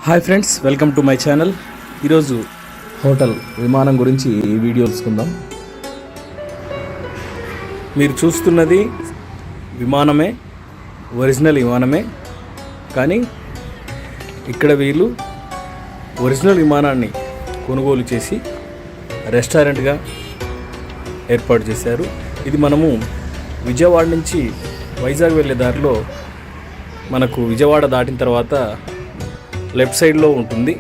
Hi friends, welcome to my channel. ఈరోజు hotel విమానం గురించి ఈ వీడియో తెలుసుకుందాం. మీరు చూస్తున్నది విమానమే, ఒరిజినల్ విమానమే. కానీ ఇక్కడ వీళ్ళు ఒరిజినల్ విమానాన్ని కొనుగోలు చేసి రెస్టారెంట్గా ఏర్పాటు చేశారు. ఇది మనము విజయవాడ నుంచి వైజాగ్ వెళ్ళే దారిలో మనకు విజయవాడ దాటిన తర్వాత లెఫ్ట్ సైడ్లో ఉంటుంది.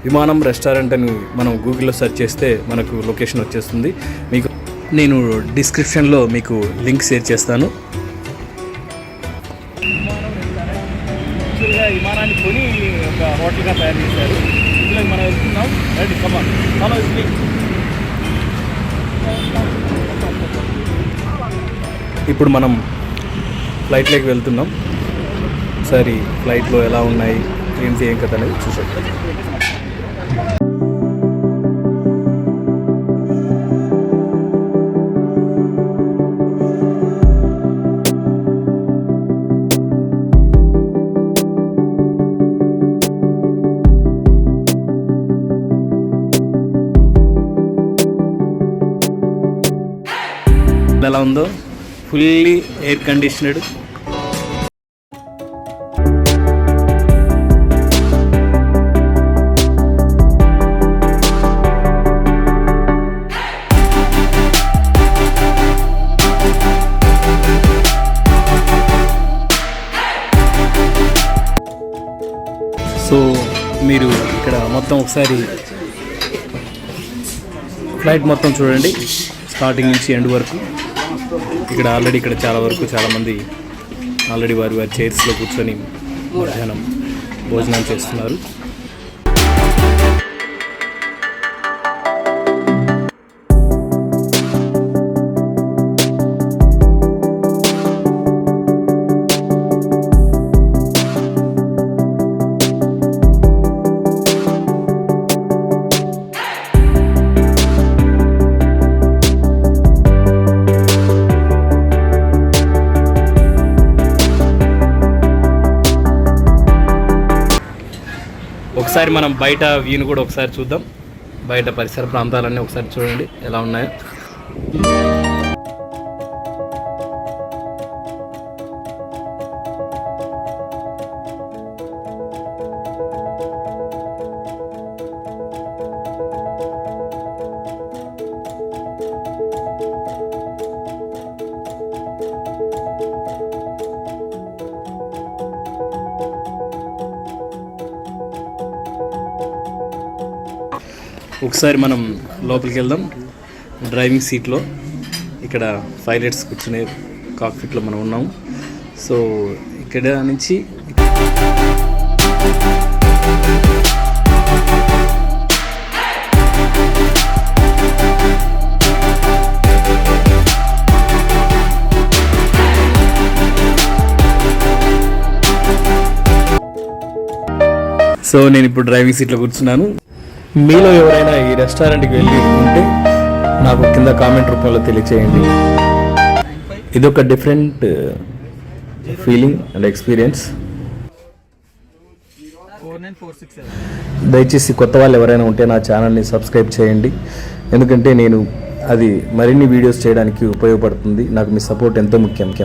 విమానం రెస్టారెంట్ అని మనం గూగుల్లో సెర్చ్ చేస్తే మనకు లొకేషన్ వచ్చేస్తుంది. మీకు నేను డిస్క్రిప్షన్లో మీకు లింక్ షేర్ చేస్తాను. విమానాన్ని కొని ఒక హోటల్గా తయారు చేశారు. ఇందులో మనం వెళ్తున్నాం. రైట్, కమాన్, ఫాలో మీ. ఇప్పుడు మనం ఫ్లైట్లోకి వెళ్తున్నాం. ఒకసారి ఫ్లైట్లో ఎలా ఉన్నాయి, ఏంటి, ఏం కథ అనేది చూసేద్దాం. ఎలా ఉందో, ఫుల్లీ ఎయిర్ కండిషనర్డ్. సో మీరు ఇక్కడ మొత్తం ఒకసారి ఫ్లైట్ మొత్తం చూడండి, స్టార్టింగ్ నుంచి ఎండ్ వరకు. ఇక్కడ ఆల్రెడీ చాలామంది ఆల్రెడీ వారి చైర్స్లో కూర్చొని మధ్యాహ్నం భోజనం చేస్తున్నారు. ఒకసారి మనం బయట వ్యూని కూడా ఒకసారి చూద్దాం. బయట పరిసర ప్రాంతాలన్నీ ఒకసారి చూడండి ఎలా ఉన్నాయో. ఒకసారి మనం లోపలికి వెళ్దాం. డ్రైవింగ్ సీట్లో ఇక్కడ పైలట్స్ కూర్చునే కాక్పిట్లో మనం ఉన్నాం. సో ఇక్కడ నుంచి నేను ఇప్పుడు డ్రైవింగ్ సీట్లో కూర్చున్నాను. మీలో ఎవరైనా ఈ రెస్టారెంట్కి వెళ్ళి ఉంటే నాకు కింద కామెంట్ రూపంలో తెలియచేయండి. ఇదొక డిఫరెంట్ ఫీలింగ్ అండ్ ఎక్స్పీరియన్స్. దయచేసి కొత్త వాళ్ళు ఎవరైనా ఉంటే నా ఛానల్ని సబ్స్క్రైబ్ చేయండి, ఎందుకంటే నేను అది మరిన్ని వీడియోస్ చేయడానికి ఉపయోగపడుతుంది. నాకు మీ సపోర్ట్ ఎంతో ముఖ్యం.